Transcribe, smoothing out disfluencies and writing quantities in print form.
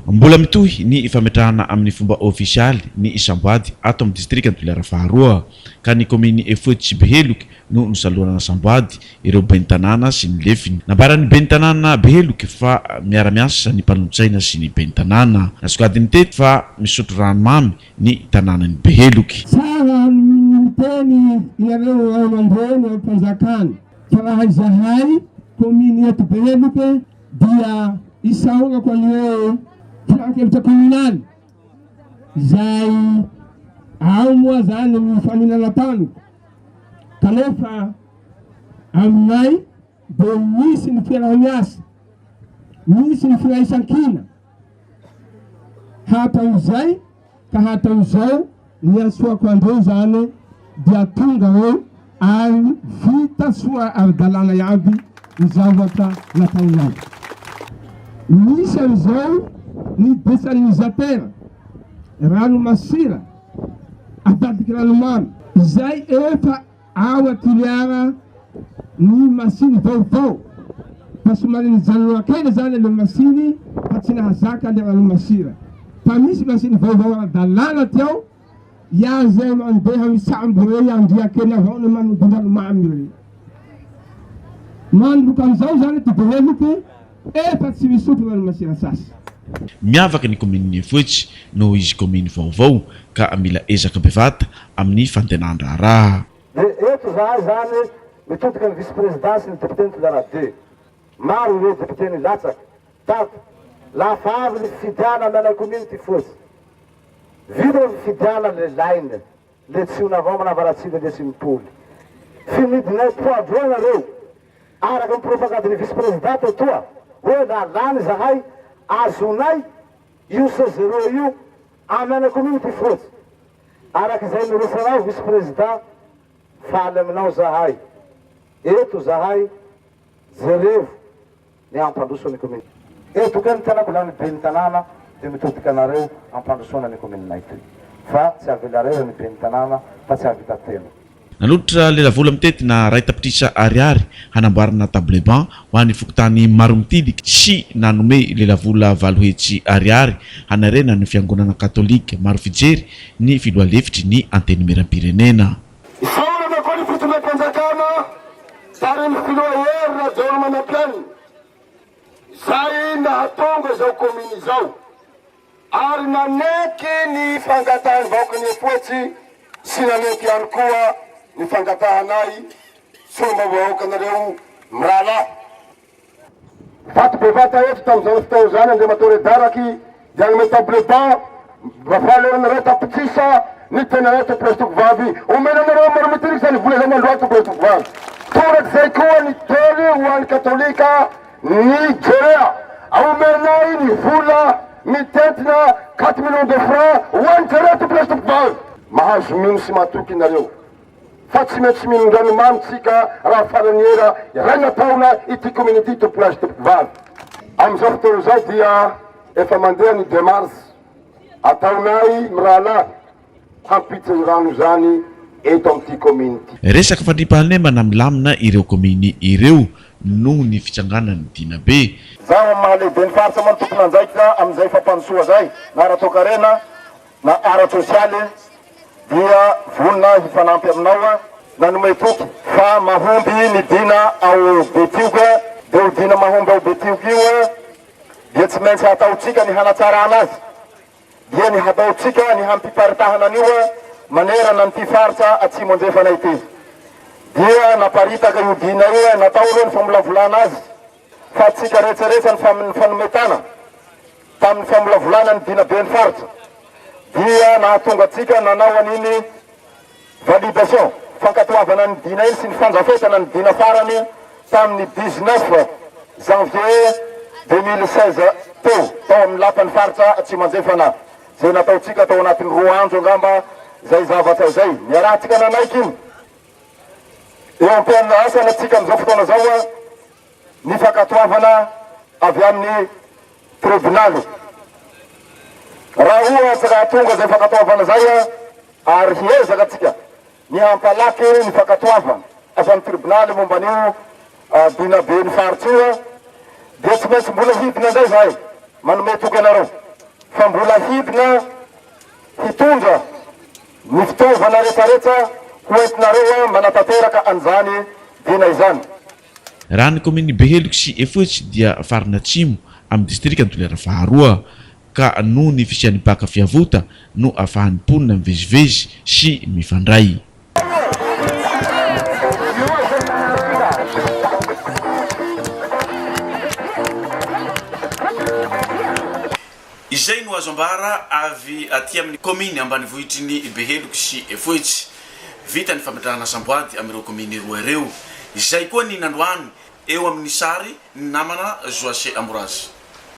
Mbola mitohy ny fametrahana amin'ny fomba ofisialy ny isamboady ato amin'ny distrika Toliara Faharoa ka ny kominy Beheloky no nisalohana samboady ireo ben'ny tanàna sy ny lefiny. Nambaran'ny ben'ny tanàna Beheloky fa miara-miasa ny mpanolontsaina sy ny ben'ny tanàna. Nasokadiny tety fa misotro ranomamy ny tanànan'ny Beheloky. Tsara ny teny ireo aman-dreny ao mpanjakany fa raha izahay kominy eto Beheloky dia isaorako an'ireo filan-kevitra kominaly izay ao moa zany ny faninana tany kanefa aminay dia misy ny fiarah-miasa, misy ny firaisan-kina hatao izay ka hatao izao ny antsoako andreo zany dia tonga eo ary vita soa ara-dalàna iaby ny zavatra nataonao. Misy amin'izao ny desalinisateur rano masira atadiky ranomamy izay efa ao atiliara ny masiny vaovao fa somary nijanona kely zany le masiny fa tsy nahazaka le rano masira fa misy masiny vaovao ara-dalàna ty ao ia zay mandeha misambo rey andriakely avao ny manodin-dranomamy rey manomboka am'izao zany ty Beheloky efa tsy misotro rano masira sasy. Miavaka ny kominy Foitsy no izy kominy vaovao ka mila ezaka bevata amin'ny fantenàn-draharaha. Eto zahay zany mitodika ny vice-présidence ny député Toliara 2. Maro ireo député nilatsaky tato lafa avy ny fidiana amena kominy ty Foitsy. Vita ny fidiana le laine le tsiona avao manavaratsiny le simpoly. Finidinay poadroana reo araky ny propagande ny vice-présidente etoa hoe lalany zahay azonay io sezero io amena kominy ty Foitsy. Araky zay niresanao vice-président faly aminao zahay eto zahay zerevo ny ampandroso ny kominy eto ka ny tanako la ny ben'ny tanàna dia mitodika anareo ampandrosoana ny komininay toy fa tsy avelarera ny ben'ny tanàna fa tsy havita tena. Nalotra lelavola mitety na ray tapitrisa ariary hanamboarana table banc ho an'ny fokotany maro mitidiky sy nanome lelavola valohetsy ariary hanarena ny fiangonana katolika maro fijery ny filoalefitry ny antenimieram-pirenena. Isaorana koa ny fitondram-panjakana sary ny filoaherina zao manam-pianina zay nahatonga zao kominy zao ary naneky ny fangatahany vahoaka ny Foitsy sy naneky ihany koa ny fangatahanay fomba vahoaka nareo mirala. Fato bevata eto tam'izao fotoa zany andriamatore daraky dia agnome table banc vafalerana tapitrisa ny tena reto presitoko vavy omena nareo maromitiriky zany vola zay mandoato presitoko vavy toraky zay koa ny tely ho an'ny katolika Nigeria aomenay ny vola mitentina 4 millions de francs ho an'ny jereto presitoko vavy mahazo mino sy matoky nareo fa tsy maintsy minon-dranomamy tsika raha faraniera ray nataona ity communauté tompolage tompoko vavy. Am'izao fotoana zao dia efa mandeha ny démarche ataonay mirahalahy hampitsa rano zany eto amin'ity kominy ity. Resaka fandrimpahalemana milamina ireo kominy ireo noho ny fitsanganan'ny Dinabe. Zaho mahalehibe ny faritra manotompona anjaika amin'izay fampanosoa zay na ara-toekarena na ara-sosialy dia vonina hifanampy aminao nanome toky fa mahomby ny dina ao Betioky dia ho dina mahomby ao Betioky io dia tsy maintsy hataotsika ny hanatsarana azy dia ny hataotsika ny hampiparitahana an'io manerana nyty faritra atsimo anjefanay ity dia naparitaka io dina io natao reo ny famolavolana azy fa tsika retsaretsa ny fanometana tamin'ny famolavolana ny dina be ny faritra dia nahatonga tsika nanao an'iny validation fankatoavana ny dina iny sy ny fanjafetana ny dina farany tamin'ny 19 janvier 2016 tao amin'ny lapany faritra Atsimonjefana zay nataotsika tao anatin'ny 2 andro angamba zay zavatra zay niarahantsika nanaiky iny eo am-pianina asana tsika amin'izao fotoana zao ny fankatoavana avy amin'ny tribunaly. Raha ohatsy raha tonga zay fankatoavana zay ary hiezaka atsika ny hampalaky ny fankatoavana avy amin'ny tribunaly momba an'io dina be ny faritra io dia tsy maintsy mbola hidina zay zahay manome toky anareo mbola hidina hitondra ny fitaovana rehetrarehetra hoentinareo manatanteraka an'izany dina izany. Raha ny komini Beheloky sy Efojy dia farina atsimo amin'ny distrika Tolera faharoa ka noho ny fisian'ny baka fiavota no ahafahan'ny mponina mivezivezy sy mifandray. Izay no azo ambara avy aty amin'ny kominy ambanivohitry ny Beheloky sy Efojy. Vita ny fametrahana samboady amin'ireo kominy roa ireo. Izay koa ny nandroany eo amin'ny sary ny namana Joase Amorazy.